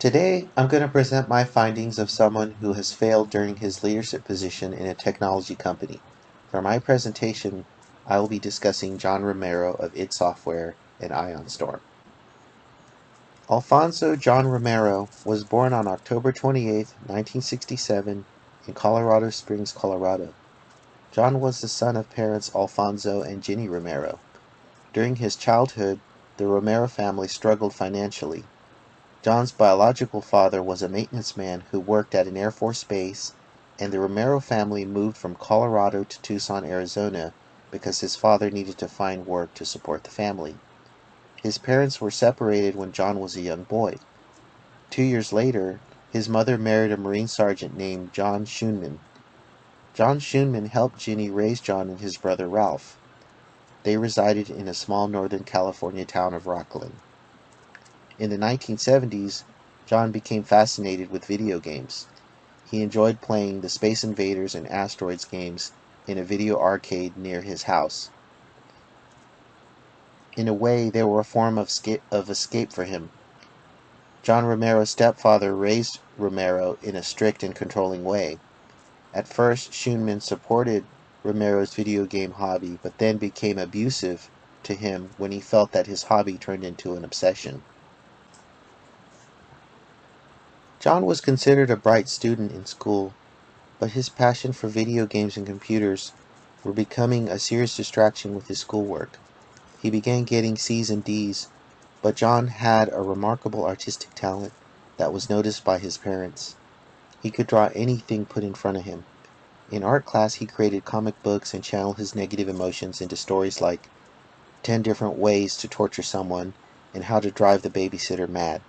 Today, I'm going to present my findings of someone who has failed during his leadership position in a technology company. For my presentation, I will be discussing John Romero of id Software and Ion Storm. Alfonso John Romero was born on October 28, 1967 in Colorado Springs, Colorado. John was the son of parents Alfonso and Jenny Romero. During his childhood, the Romero family struggled financially. John's biological father was a maintenance man who worked at an Air Force base, and the Romero family moved from Colorado to Tucson, Arizona, because his father needed to find work to support the family. His parents were separated when John was a young boy. 2 years later, his mother married a Marine sergeant named John Schoenman. John Schoenman helped Ginny raise John and his brother Ralph. They resided in a small Northern California town of Rocklin. In the 1970s, John became fascinated with video games. He enjoyed playing the Space Invaders and Asteroids games in a video arcade near his house. In a way, they were a form of escape for him. John Romero's stepfather raised Romero in a strict and controlling way. At first, Schoenman supported Romero's video game hobby, but then became abusive to him when he felt that his hobby turned into an obsession. John was considered a bright student in school, but his passion for video games and computers were becoming a serious distraction with his schoolwork. He began getting C's and D's, but John had a remarkable artistic talent that was noticed by his parents. He could draw anything put in front of him. In art class, he created comic books and channeled his negative emotions into stories like 10 Different Ways to Torture Someone and How to Drive the Babysitter Mad.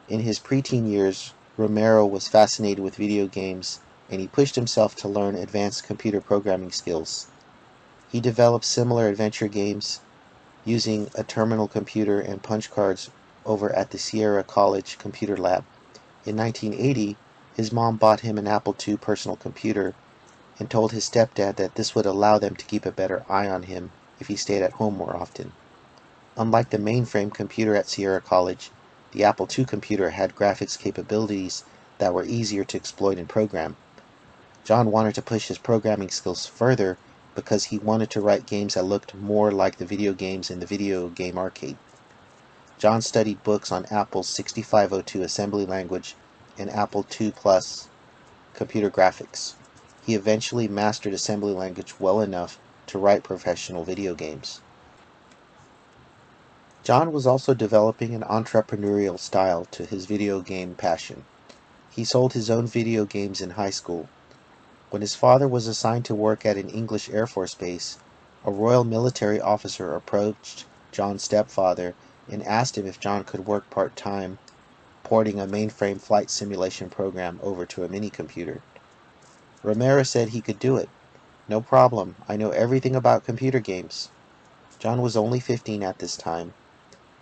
In his preteen years, Romero was fascinated with video games, and he pushed himself to learn advanced computer programming skills. He developed similar adventure games using a terminal computer and punch cards over at the Sierra College Computer Lab. In 1980, his mom bought him an Apple II personal computer and told his stepdad that this would allow them to keep a better eye on him if he stayed at home more often. Unlike the mainframe computer at Sierra College, the Apple II computer had graphics capabilities that were easier to exploit and program. John wanted to push his programming skills further because he wanted to write games that looked more like the video games in the video game arcade. John studied books on Apple's 6502 assembly language and Apple II Plus computer graphics. He eventually mastered assembly language well enough to write professional video games. John was also developing an entrepreneurial style to his video game passion. He sold his own video games in high school. When his father was assigned to work at an English Air Force base, a Royal Military officer approached John's stepfather and asked him if John could work part-time porting a mainframe flight simulation program over to a mini-computer. Romero said he could do it. "No problem, I know everything about computer games." John was only 15 at this time,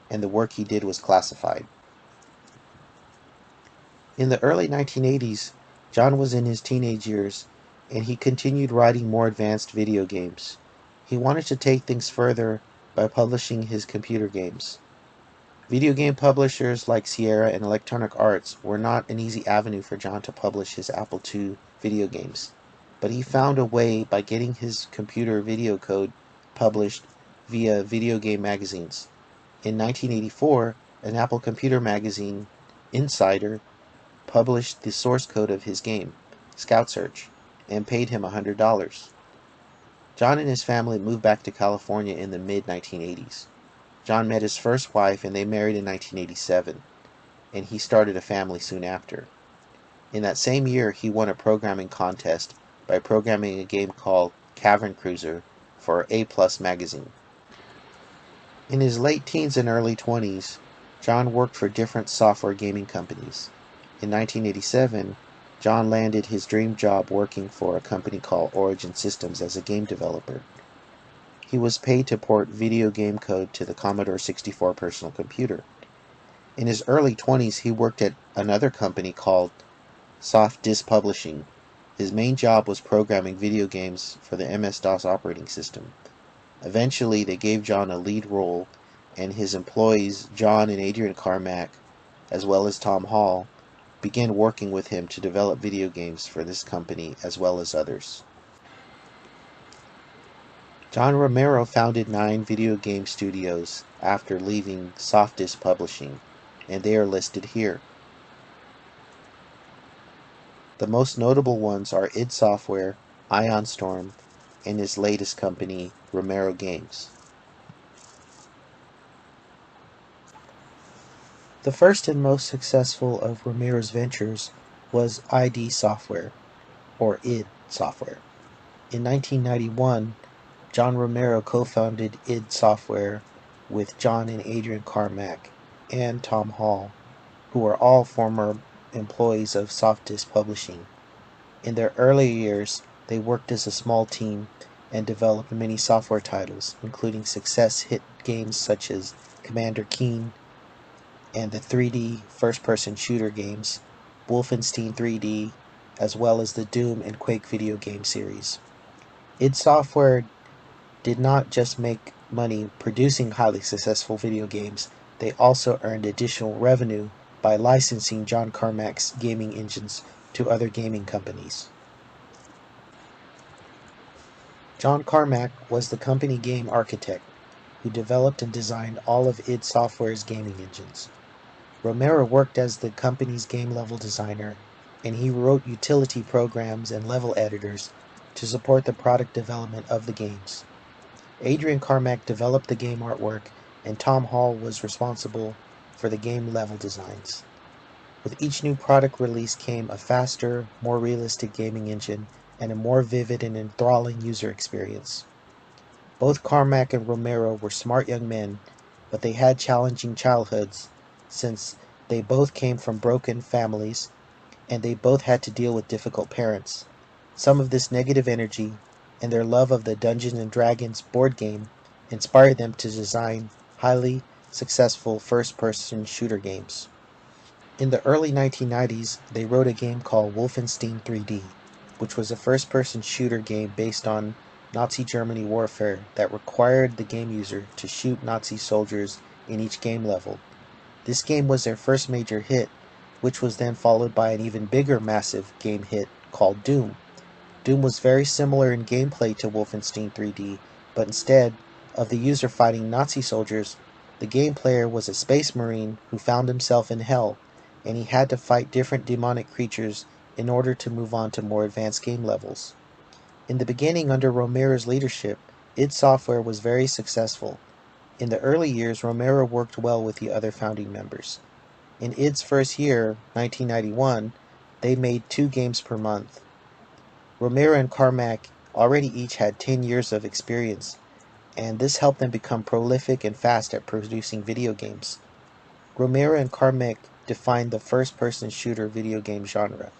and the work he did was classified. In the early 1980s, John was in his teenage years, and he continued writing more advanced video games. He wanted to take things further by publishing his computer games. Video game publishers like Sierra and Electronic Arts were not an easy avenue for John to publish his Apple II video games, but he found a way by getting his computer video code published via video game magazines. In 1984, an Apple computer magazine, Insider, published the source code of his game, Scout Search, and paid him $100. John and his family moved back to California in the mid-1980s. John met his first wife and they married in 1987, and he started a family soon after. In that same year, he won a programming contest by programming a game called Cavern Cruiser for A+ magazine. In his late teens and early 20s, John worked for different software gaming companies. In 1987, John landed his dream job working for a company called Origin Systems as a game developer. He was paid to port video game code to the Commodore 64 personal computer. In his early 20s, he worked at another company called Soft Disk Publishing. His main job was programming video games for the MS-DOS operating system. Eventually, they gave John a lead role, and his employees, John and Adrian Carmack, as well as Tom Hall, began working with him to develop video games for this company as well as others. John Romero founded 9 video game studios after leaving Softdisk Publishing, and they are listed here. The most notable ones are id Software, Ion Storm, and his latest company, Romero Games. The first and most successful of Romero's ventures was id Software, or id Software. In 1991, John Romero co-founded id Software with John and Adrian Carmack and Tom Hall, who are all former employees of Softdisk Publishing. In their early years, they worked as a small team and developed many software titles, including success hit games such as Commander Keen and the 3D first-person shooter games, Wolfenstein 3D, as well as the Doom and Quake video game series. id Software did not just make money producing highly successful video games, they also earned additional revenue by licensing John Carmack's gaming engines to other gaming companies. John Carmack was the company game architect who developed and designed all of id Software's gaming engines. Romero worked as the company's game level designer, and he wrote utility programs and level editors to support the product development of the games. Adrian Carmack developed the game artwork, and Tom Hall was responsible for the game level designs. With each new product release came a faster, more realistic gaming engine and a more vivid and enthralling user experience. Both Carmack and Romero were smart young men, but they had challenging childhoods since they both came from broken families and they both had to deal with difficult parents. Some of this negative energy and their love of the Dungeons and Dragons board game inspired them to design highly successful first-person shooter games. In the early 1990s, they wrote a game called Wolfenstein 3D, which was a first-person shooter game based on Nazi Germany warfare that required the game user to shoot Nazi soldiers in each game level. This game was their first major hit, which was then followed by an even bigger massive game hit called Doom. Doom was very similar in gameplay to Wolfenstein 3D, but instead of the user fighting Nazi soldiers, the game player was a space marine who found himself in hell, and he had to fight different demonic creatures in order to move on to more advanced game levels. In the beginning, under Romero's leadership, id Software was very successful. In the early years, Romero worked well with the other founding members. In id's first year, 1991, they made 2 games per month. Romero and Carmack already each had 10 years of experience, and this helped them become prolific and fast at producing video games. Romero and Carmack defined the first-person shooter video game genre.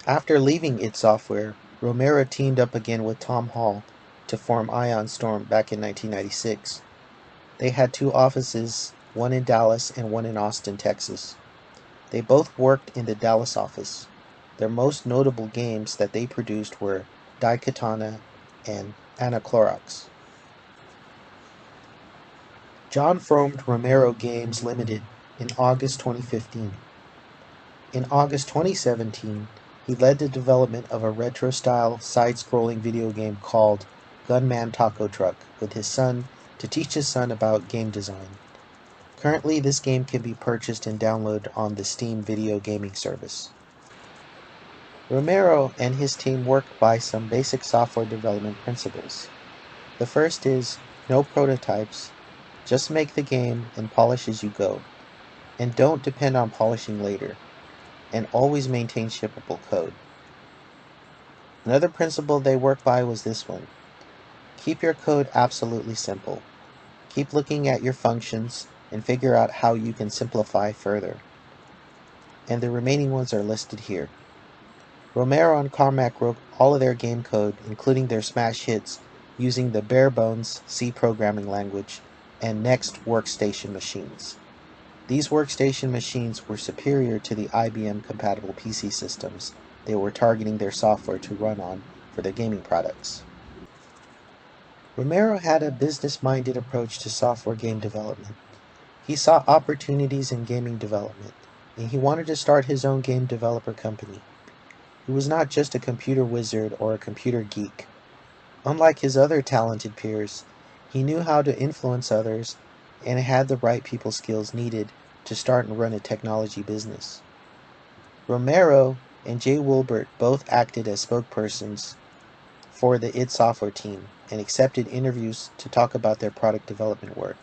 After leaving id Software, Romero teamed up again with Tom Hall to form Ion Storm back in 1996. They had 2 offices, one in Dallas and one in Austin, Texas. They both worked in the Dallas office. Their most notable games that they produced were Daikatana and Anaclorox. John formed Romero Games Limited in August 2015. In August 2017, he led the development of a retro-style, side-scrolling video game called Gunman Taco Truck with his son to teach his son about game design. Currently, this game can be purchased and downloaded on the Steam video gaming service. Romero and his team worked by some basic software development principles. The first is no prototypes, just make the game and polish as you go, and don't depend on polishing later, and always maintain shippable code. Another principle they worked by was this one. Keep your code absolutely simple. Keep looking at your functions and figure out how you can simplify further. And the remaining ones are listed here. Romero and Carmack wrote all of their game code, including their smash hits, using the bare-bones C programming language and Next workstation machines. These workstation machines were superior to the IBM-compatible PC systems they were targeting their software to run on for their gaming products. Romero had a business-minded approach to software game development. He saw opportunities in gaming development, and he wanted to start his own game developer company. He was not just a computer wizard or a computer geek. Unlike his other talented peers, he knew how to influence others and had the right people skills needed to start and run a technology business. Romero and Jay Wilbert both acted as spokespersons for the id Software team and accepted interviews to talk about their product development work.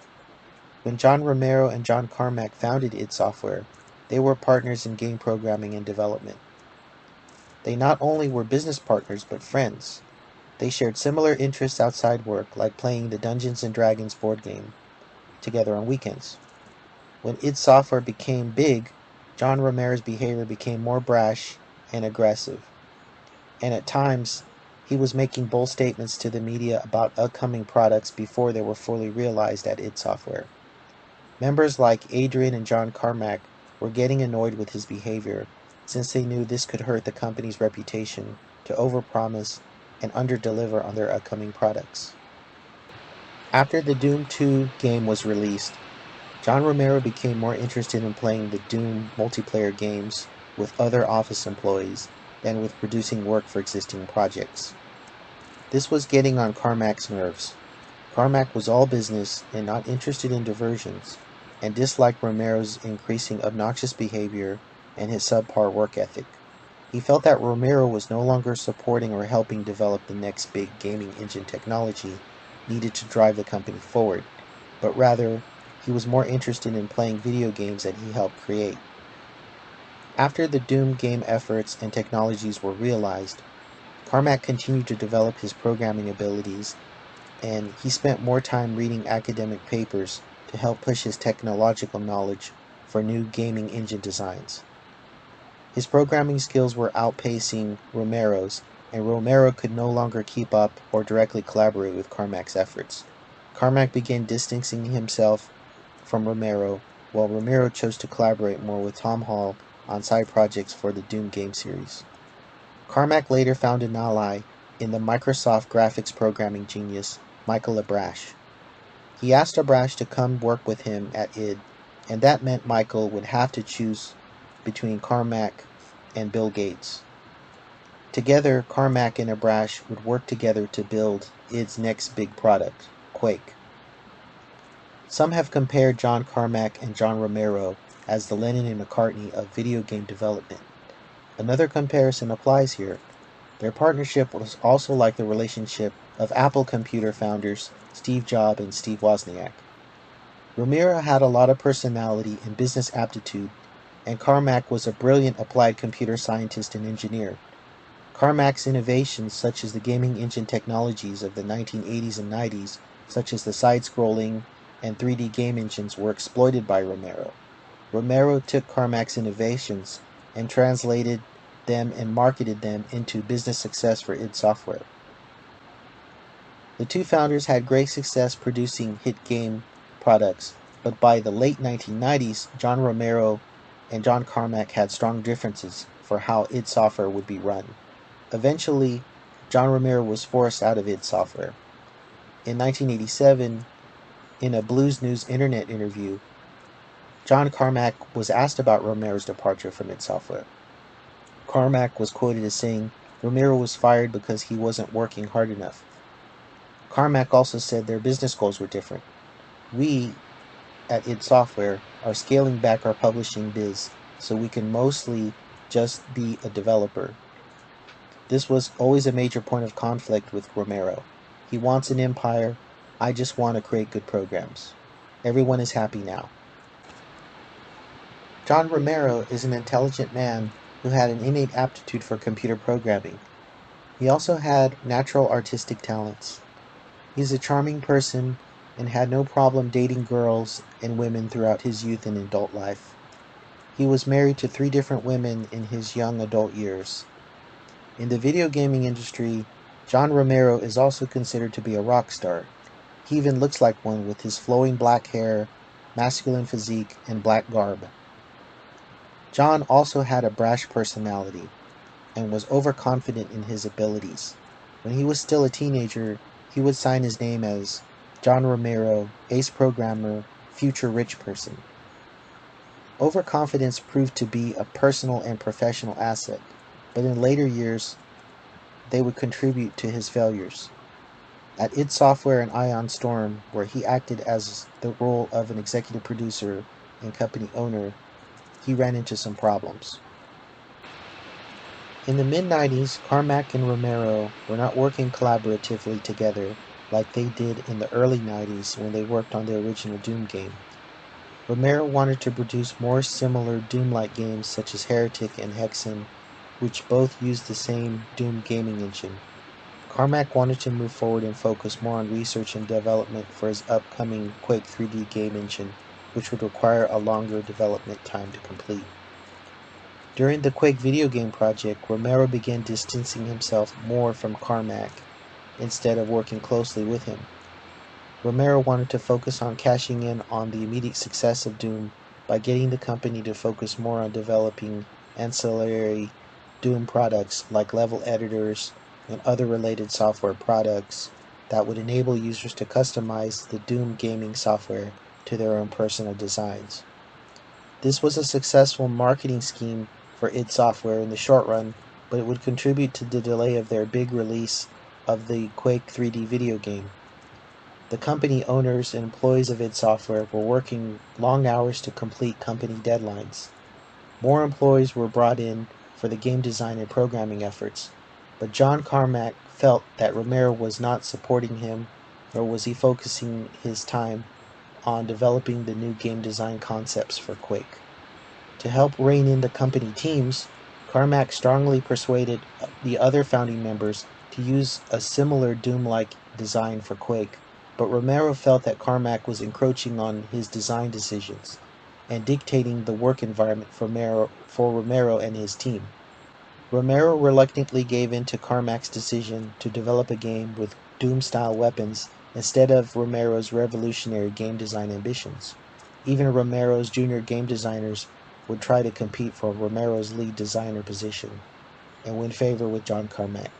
When John Romero and John Carmack founded id Software, they were partners in game programming and development. They not only were business partners but friends. They shared similar interests outside work, like playing the Dungeons and Dragons board game together on weekends. When id Software became big, John Romero's behavior became more brash and aggressive, and at times he was making bold statements to the media about upcoming products before they were fully realized at id Software. Members like Adrian and John Carmack were getting annoyed with his behavior, since they knew this could hurt the company's reputation to overpromise and underdeliver on their upcoming products. After the Doom 2 game was released, John Romero became more interested in playing the Doom multiplayer games with other office employees than with producing work for existing projects. This was getting on Carmack's nerves. Carmack was all business and not interested in diversions, and disliked Romero's increasing obnoxious behavior and his subpar work ethic. He felt that Romero was no longer supporting or helping develop the next big gaming engine technology needed to drive the company forward, but rather he was more interested in playing video games that he helped create. After the Doom game efforts and technologies were realized, Carmack continued to develop his programming abilities, and he spent more time reading academic papers to help push his technological knowledge for new gaming engine designs. His programming skills were outpacing Romero's, and Romero could no longer keep up or directly collaborate with Carmack's efforts. Carmack began distancing himself from Romero, while Romero chose to collaborate more with Tom Hall on side projects for the Doom game series. Carmack later found an ally in the Microsoft graphics programming genius Michael Abrash. He asked Abrash to come work with him at id, and that meant Michael would have to choose between Carmack and Bill Gates. Together, Carmack and Abrash would work together to build id's next big product, Quake. Some have compared John Carmack and John Romero as the Lennon and McCartney of video game development. Another comparison applies here. Their partnership was also like the relationship of Apple computer founders Steve Jobs and Steve Wozniak. Romero had a lot of personality and business aptitude, and Carmack was a brilliant applied computer scientist and engineer. Carmack's innovations, such as the gaming engine technologies of the 1980s and 90s, such as the side-scrolling and 3D game engines, were exploited by Romero. Romero took Carmack's innovations and translated them and marketed them into business success for id Software. The two founders had great success producing hit game products, but by the late 1990s, John Romero and John Carmack had strong differences for how id Software would be run. Eventually, John Romero was forced out of id Software. In 1987, in a Blues News internet interview, John Carmack was asked about Romero's departure from id Software. Carmack was quoted as saying, "Romero was fired because he wasn't working hard enough." Carmack also said their business goals were different. "We, at id Software, are scaling back our publishing biz so we can mostly just be a developer." This was always a major point of conflict with Romero. He wants an empire, I just want to create good programs. Everyone is happy now. John Romero is an intelligent man who had an innate aptitude for computer programming. He also had natural artistic talents. He's a charming person and had no problem dating girls and women throughout his youth and adult life. He was married to 3 different women in his young adult years. In the video gaming industry, John Romero is also considered to be a rock star. He even looks like one with his flowing black hair, masculine physique, and black garb. John also had a brash personality and was overconfident in his abilities. When he was still a teenager, he would sign his name as John Romero, ace programmer, future rich person. Overconfidence proved to be a personal and professional asset, but in later years they would contribute to his failures. At id Software and Ion Storm, where he acted as the role of an executive producer and company owner, he ran into some problems. In the mid-90s, Carmack and Romero were not working collaboratively together like they did in the early 90s when they worked on the original Doom game. Romero wanted to produce more similar Doom-like games such as Heretic and Hexen, which both used the same Doom gaming engine. Carmack wanted to move forward and focus more on research and development for his upcoming Quake 3D game engine, which would require a longer development time to complete. During the Quake video game project, Romero began distancing himself more from Carmack instead of working closely with him. Romero wanted to focus on cashing in on the immediate success of Doom by getting the company to focus more on developing ancillary Doom products like level editors and other related software products that would enable users to customize the Doom gaming software to their own personal designs. This was a successful marketing scheme for id Software in the short run, but it would contribute to the delay of their big release of the Quake 3D video game. The company owners and employees of id Software were working long hours to complete company deadlines. More employees were brought in for the game design and programming efforts, but John Carmack felt that Romero was not supporting him, nor was he focusing his time on developing the new game design concepts for Quake. To help rein in the company teams, Carmack strongly persuaded the other founding members to use a similar Doom-like design for Quake, but Romero felt that Carmack was encroaching on his design decisions and dictating the work environment for Romero and his team. Romero reluctantly gave in to Carmack's decision to develop a game with Doom-style weapons instead of Romero's revolutionary game design ambitions. Even Romero's junior game designers would try to compete for Romero's lead designer position and win favor with John Carmack.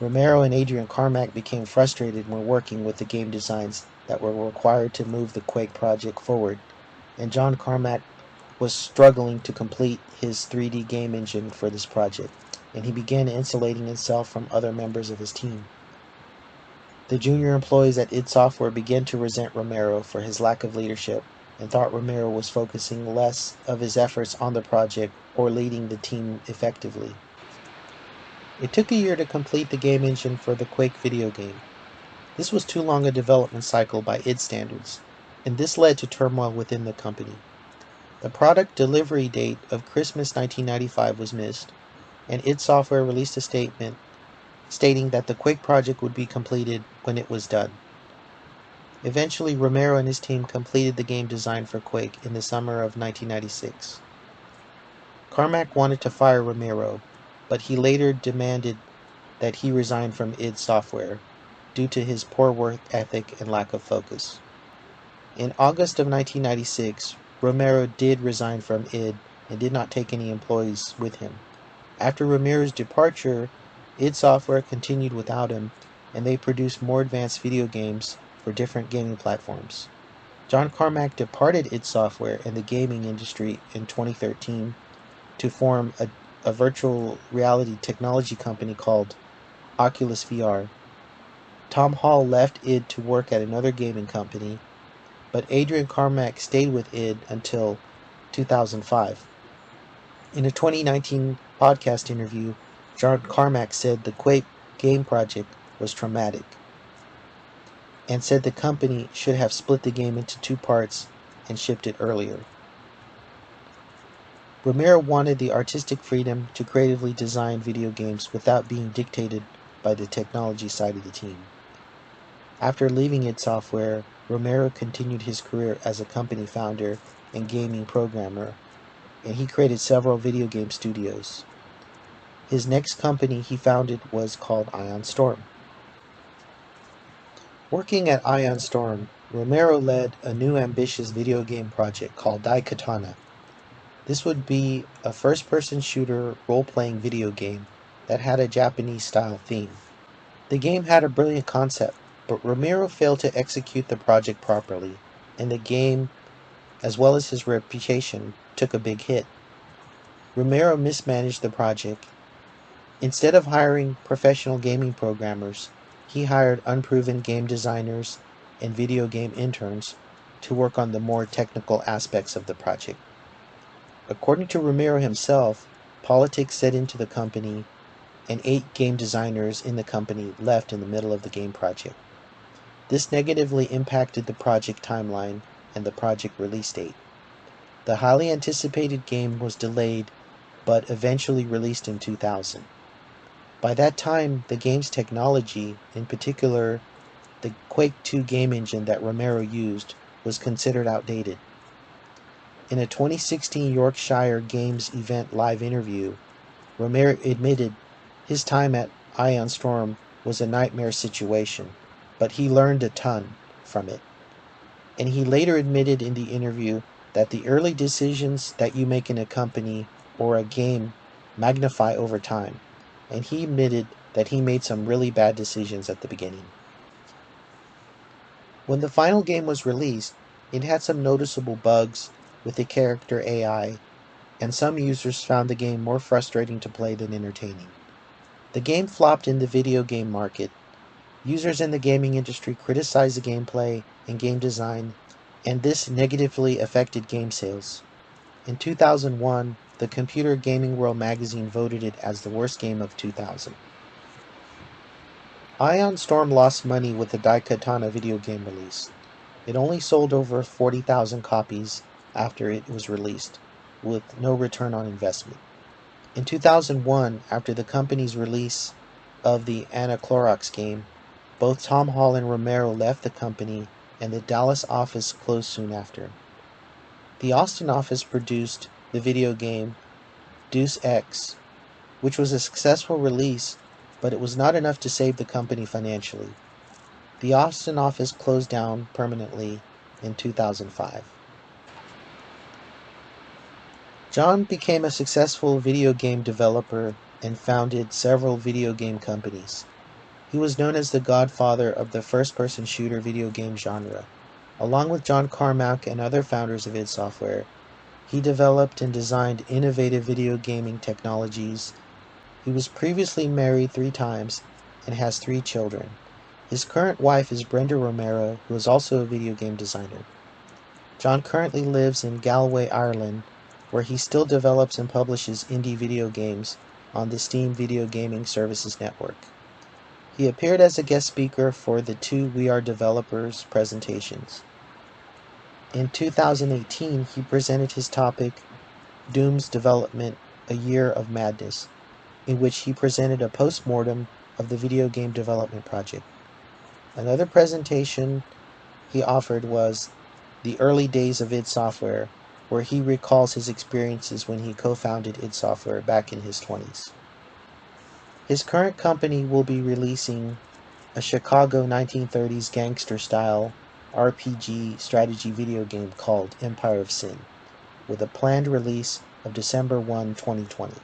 Romero and Adrian Carmack became frustrated when working with the game designs that were required to move the Quake project forward, and John Carmack was struggling to complete his 3D game engine for this project, and he began insulating himself from other members of his team. The junior employees at id Software began to resent Romero for his lack of leadership and thought Romero was focusing less of his efforts on the project or leading the team effectively. It took a year to complete the game engine for the Quake video game. This was too long a development cycle by id standards, and this led to turmoil within the company. The product delivery date of Christmas 1995 was missed, and id Software released a statement stating that the Quake project would be completed when it was done. Eventually, Romero and his team completed the game design for Quake in the summer of 1996. Carmack wanted to fire Romero, but he later demanded that he resign from id Software due to his poor work ethic and lack of focus. In August of 1996, Romero did resign from id and did not take any employees with him. After Romero's departure, id Software continued without him, and they produced more advanced video games for different gaming platforms. John Carmack departed id Software and the gaming industry in 2013 to form a virtual reality technology company called Oculus VR. Tom Hall left id to work at another gaming company, but Adrian Carmack stayed with id until 2005. In a 2019 podcast interview, John Carmack said the Quake game project was traumatic, and said the company should have split the game into two parts and shipped it earlier. Romero wanted the artistic freedom to creatively design video games without being dictated by the technology side of the team. After leaving id Software, Romero continued his career as a company founder and gaming programmer, and he created several video game studios. His next company he founded was called Ion Storm. Working at Ion Storm, Romero led a new ambitious video game project called Daikatana. This would be a first-person shooter role-playing video game that had a Japanese-style theme. The game had a brilliant concept, but Romero failed to execute the project properly. and the game, as well as his reputation, took a big hit. Romero mismanaged the project. Instead of hiring professional gaming programmers, he hired unproven game designers and video game interns to work on the more technical aspects of the project. According to Romero himself, politics set into the company, and 8 game designers in the company left in the middle of the game project. This negatively impacted the project timeline and the project release date. The highly anticipated game was delayed, but eventually released in 2000. By that time, the game's technology, in particular the Quake 2 game engine that Romero used, was considered outdated. In a 2016 Yorkshire Games event live interview, Romero admitted his time at Ion Storm was a nightmare situation, but he learned a ton from it. And he later admitted in the interview that the early decisions that you make in a company or a game magnify over time, and he admitted that he made some really bad decisions at the beginning. When the final game was released, it had some noticeable bugs with the character AI, and some users found the game more frustrating to play than entertaining. The game flopped in the video game market. Users in the gaming industry criticized the gameplay and game design, and this negatively affected game sales. In 2001, the Computer Gaming World magazine voted it as the worst game of 2000. Ion Storm lost money with the Daikatana video game release. It only sold over 40,000 copies after it was released, with no return on investment. In 2001, after the company's release of the Anaclorox game, both Tom Hall and Romero left the company, and the Dallas office closed soon after. The Austin office produced the video game Deus Ex, which was a successful release, but it was not enough to save the company financially. The Austin office closed down permanently in 2005. John became a successful video game developer and founded several video game companies. He was known as the godfather of the first-person shooter video game genre. Along with John Carmack and other founders of id Software, he developed and designed innovative video gaming technologies. He was previously married 3 times and has 3 children. His current wife is Brenda Romero, who is also a video game designer. John currently lives in Galway, Ireland, where he still develops and publishes indie video games on the Steam Video Gaming Services Network. He appeared as a guest speaker for the 2 We Are Developers presentations. In 2018, he presented his topic, Doom's Development, A Year of Madness, in which he presented a post-mortem of the video game development project. Another presentation he offered was The Early Days of id Software, where he recalls his experiences when he co-founded id Software back in his 20s. His current company will be releasing a Chicago 1930s gangster-style RPG strategy video game called Empire of Sin, with a planned release of December 1, 2020.